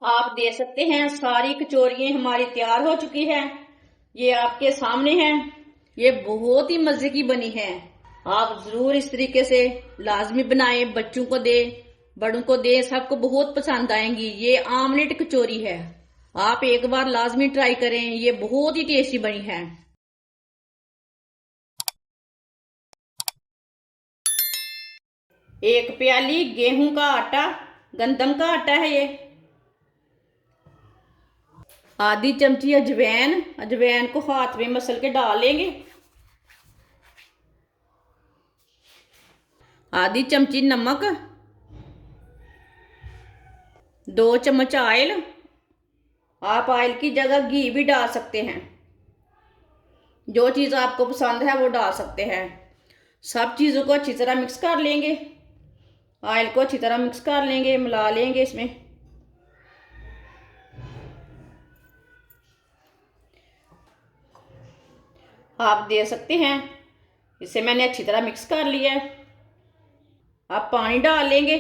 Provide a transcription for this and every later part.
आप देख सकते हैं सारी कचौरियां हमारी तैयार हो चुकी है। ये आपके सामने है। ये बहुत ही मजे की बनी है। आप जरूर इस तरीके से लाजमी बनाएं, बच्चों को दे, बड़ों को दे, सबको बहुत पसंद आएंगी। ये आमलेट कचौरी है। आप एक बार लाजमी ट्राई करें, ये बहुत ही टेस्टी बनी है। एक प्याली गेहूं का आटा, गंदम का आटा है ये। आधी चमची अजवैन, अजवैन को हाथ में मसल के डाल लेंगे। आधी चमची नमक, 2 चम्मच ऑयल। आप ऑयल की जगह घी भी डाल सकते हैं। जो चीज़ आपको पसंद है वो डाल सकते हैं। सब चीज़ों को अच्छी तरह मिक्स कर लेंगे। ऑयल को अच्छी तरह मिक्स कर लेंगे, मिला लेंगे इसमें। आप देख सकते हैं इसे मैंने अच्छी तरह मिक्स कर लिया है। आप पानी डाल लेंगे।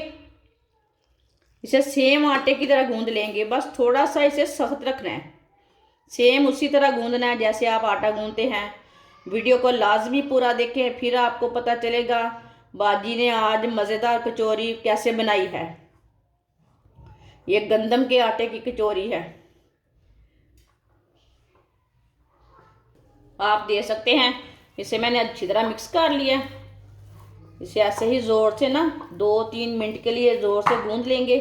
इसे सेम आटे की तरह गूंद लेंगे, बस थोड़ा सा इसे सख्त रखना है। सेम उसी तरह गूंदना है जैसे आप आटा गूंदते हैं। वीडियो को लाजमी पूरा देखें, फिर आपको पता चलेगा बाजी ने आज मज़ेदार कचौरी कैसे बनाई है। ये गंदम के आटे की कचौरी है। आप देख सकते हैं इसे मैंने अच्छी तरह मिक्स कर लिया। इसे ऐसे ही ज़ोर से ना 2-3 मिनट के लिए ज़ोर से गूंद लेंगे।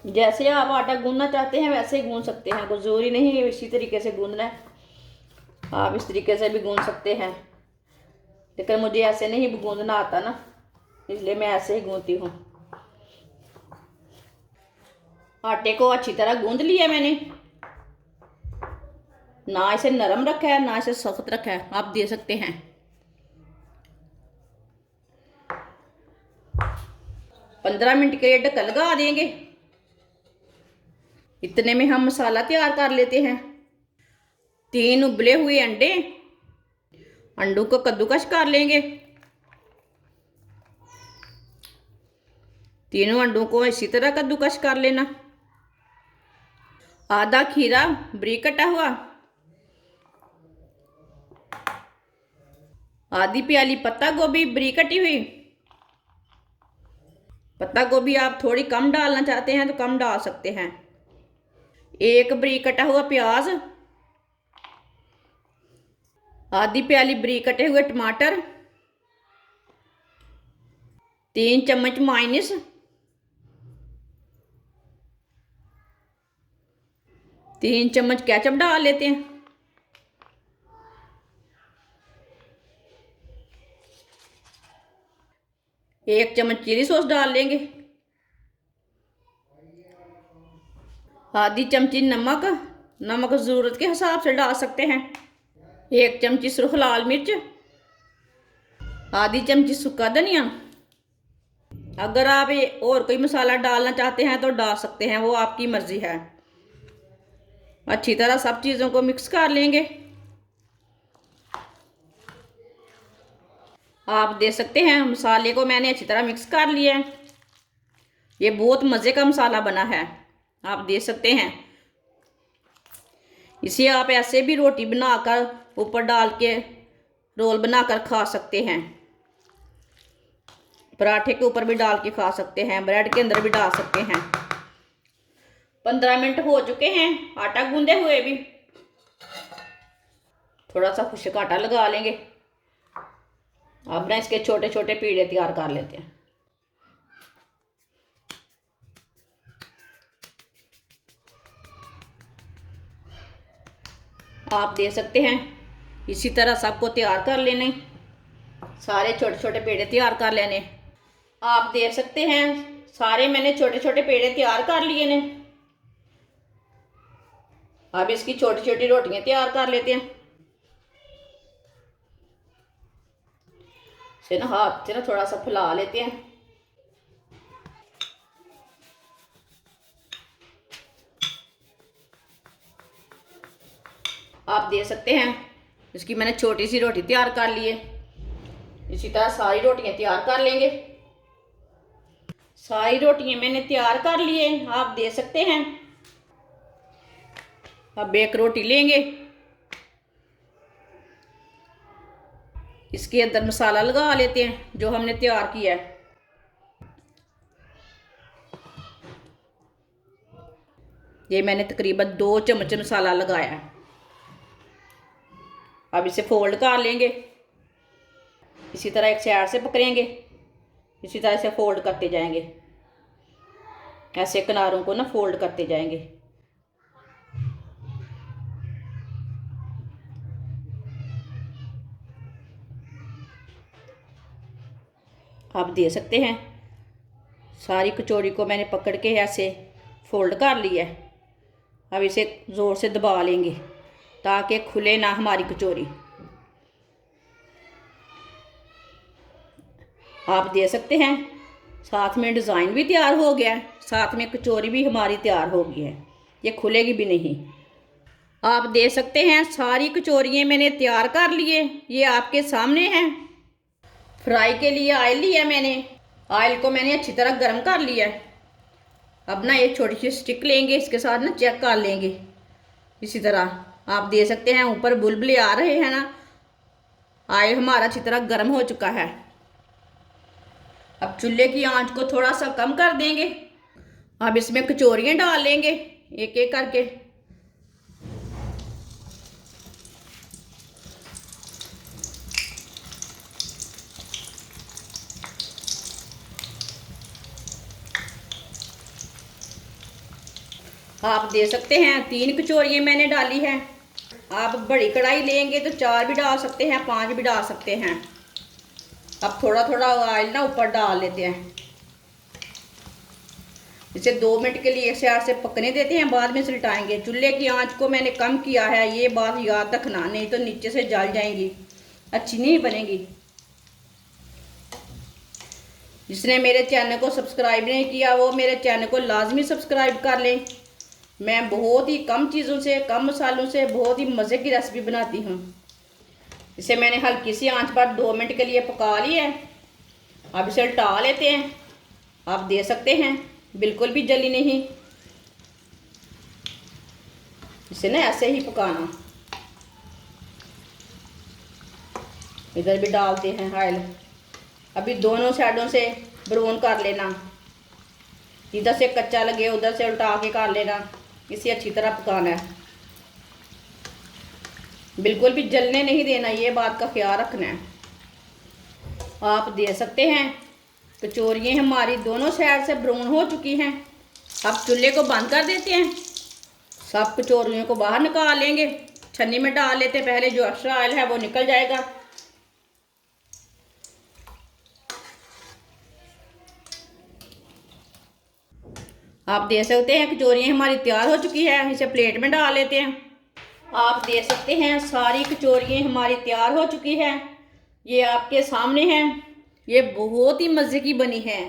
जैसे आप आटा गूंदना चाहते हैं वैसे ही गूंद सकते हैं, कोई ज़रूरी नहीं है इसी तरीके से गूंदना है। आप इस तरीके से भी गूंद सकते हैं, लेकिन मुझे ऐसे नहीं गूंदना आता ना, इसलिए मैं ऐसे ही गूंदती हूँ। आटे को अच्छी तरह गूंद लिया मैंने। ना इसे नरम रखा है ना इसे सख्त रखा है, आप दे सकते हैं। पंद्रह मिनट के लिए ढक्कन लगा देंगे। इतने में हम मसाला तैयार कर लेते हैं। 3 उबले हुए अंडे, अंडों को कद्दूकश कर लेंगे। तीनों अंडों को इसी तरह कद्दूकश कर लेना। आधा खीरा बारीक कटा हुआ, आधी प्याली पत्ता गोभी बारीक कटी हुई। पत्ता गोभी आप थोड़ी कम डालना चाहते हैं तो कम डाल सकते हैं। एक बारीक कटा हुआ प्याज, आधी प्याली बारीक कटे हुए टमाटर, 3 चम्मच मायोनीज, 3 चम्मच केचप डाल लेते हैं। एक चम्मच चिली सॉस डाल लेंगे। आधी चमची नमक, नमक ज़रूरत के हिसाब से डाल सकते हैं। 1 चमची सुर्ख लाल मिर्च, आधी चमची सूखा धनिया। अगर आप ये और कोई मसाला डालना चाहते हैं तो डाल सकते हैं, वो आपकी मर्जी है। अच्छी तरह सब चीज़ों को मिक्स कर लेंगे। आप देख सकते हैं मसाले को मैंने अच्छी तरह मिक्स कर लिया है। ये बहुत मज़े का मसाला बना है, आप देख सकते हैं। इसे आप ऐसे भी रोटी बनाकर ऊपर डाल के रोल बनाकर खा सकते हैं। पराठे के ऊपर भी डाल के खा सकते हैं, ब्रेड के अंदर भी डाल सकते हैं। 15 मिनट हो चुके हैं आटा गूंदे हुए भी। थोड़ा सा खुश्क आटा लगा लेंगे। अब ना इसके छोटे छोटे पीड़े तैयार कर लेते हैं। आप देख सकते हैं इसी तरह सबको तैयार कर लेने, सारे छोटे छोटे पेड़े तैयार कर लेने। आप देख सकते हैं सारे मैंने छोटे छोटे पेड़े तैयार कर लिए ने। अब इसकी छोटी छोटी रोटियां तैयार कर लेते हैं। इसे ना हाथ से ना थोड़ा सा फैला लेते हैं। आप देख सकते हैं इसकी मैंने छोटी सी रोटी तैयार कर ली है। इसी तरह सारी रोटियां तैयार कर लेंगे। सारी रोटियां मैंने तैयार कर लिए, आप दे सकते हैं। अब एक रोटी लेंगे, इसके अंदर मसाला लगा लेते हैं जो हमने तैयार किया है। ये मैंने तकरीबन 2 चम्मच मसाला लगाया है। अब इसे फोल्ड कर लेंगे, इसी तरह एक साइड से पकड़ेंगे, इसी तरह से फोल्ड करते जाएंगे, ऐसे किनारों को ना फोल्ड करते जाएंगे। आप दे सकते हैं। सारी कचौड़ी को मैंने पकड़ के ऐसे फोल्ड कर लिया है। अब इसे ज़ोर से दबा लेंगे ताकि खुले ना हमारी कचौरी। आप दे सकते हैं। साथ में डिज़ाइन भी तैयार हो गया है, साथ में कचौरी भी हमारी तैयार हो गई है, ये खुलेगी भी नहीं। आप दे सकते हैं। सारी कचौरियाँ मैंने तैयार कर लिए, ये आपके सामने हैं। फ्राई के लिए ऑयल लिया मैंने, ऑयल को मैंने अच्छी तरह गर्म कर लिया है। अब ना एक छोटी सी स्टिक लेंगे, इसके साथ ना चेक कर लेंगे, इसी तरह आप दे सकते हैं। ऊपर बुलबुले आ रहे हैं ना, ऑयल हमारा अच्छी तरह गर्म हो चुका है। अब चूल्हे की आंच को थोड़ा सा कम कर देंगे। अब इसमें कचौरियाँ डाल लेंगे एक एक करके। आप दे सकते हैं। 3 कचौरियाँ मैंने डाली हैं। आप बड़ी कढ़ाई लेंगे तो 4 भी डाल सकते हैं, 5 भी डाल सकते हैं। अब थोड़ा थोड़ा ऑयल ना ऊपर डाल लेते हैं, इसे 2 मिनट के लिए एक साइड से पकने देते हैं, बाद में उलटाएंगे। चूल्हे की आंच को मैंने कम किया है, ये बात याद रखना, नहीं तो नीचे से जल जाएंगी, अच्छी नहीं बनेगी। जिसने मेरे चैनल को सब्सक्राइब नहीं किया वो मेरे चैनल को लाजमी सब्सक्राइब कर लें। मैं बहुत ही कम चीज़ों से, कम मसालों से बहुत ही मज़े की रेसिपी बनाती हूँ। इसे मैंने हल्की सी आंच पर 2 मिनट के लिए पका लिया है। अब इसे उल्टा लेते हैं। आप दे सकते हैं, बिल्कुल भी जली नहीं। इसे ना ऐसे ही पकाना। इधर भी डालते हैं ऑयल। अभी दोनों साइडों से ब्राउन कर लेना, इधर से कच्चा लगे उधर से उल्टा के कर लेना। इसे अच्छी तरह पकाना है, बिल्कुल भी जलने नहीं देना, ये बात का ख्याल रखना है। आप दे सकते हैं। कचौरियाँ हमारी दोनों साइड से ब्राउन हो चुकी हैं। अब चूल्हे को बंद कर देते हैं। सब कचौरियों को बाहर निकाल लेंगे, छन्नी में डाल लेते हैं। पहले जो एक्स्ट्रा ऑयल है वो निकल जाएगा। आप दे सकते हैं। कचौरियाँ हमारी तैयार हो चुकी है, इसे प्लेट में डाल लेते हैं। आप दे सकते हैं। सारी कचौरियाँ हमारी तैयार हो चुकी है, ये आपके सामने हैं। ये बहुत ही मज़े की बनी है।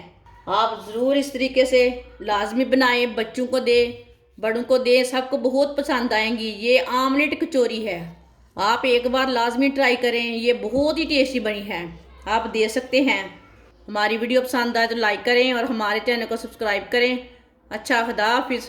आप ज़रूर इस तरीके से लाजमी बनाएं, बच्चों को दें, बड़ों को दें, सबको बहुत पसंद आएंगी। ये आमलेट कचौरी है, आप एक बार लाजमी ट्राई करें, ये बहुत ही टेस्टी बनी है। आप दे सकते हैं। हमारी वीडियो पसंद आए तो लाइक करें और हमारे चैनल को सब्सक्राइब करें। अच्छा, खुदा हाफिज़।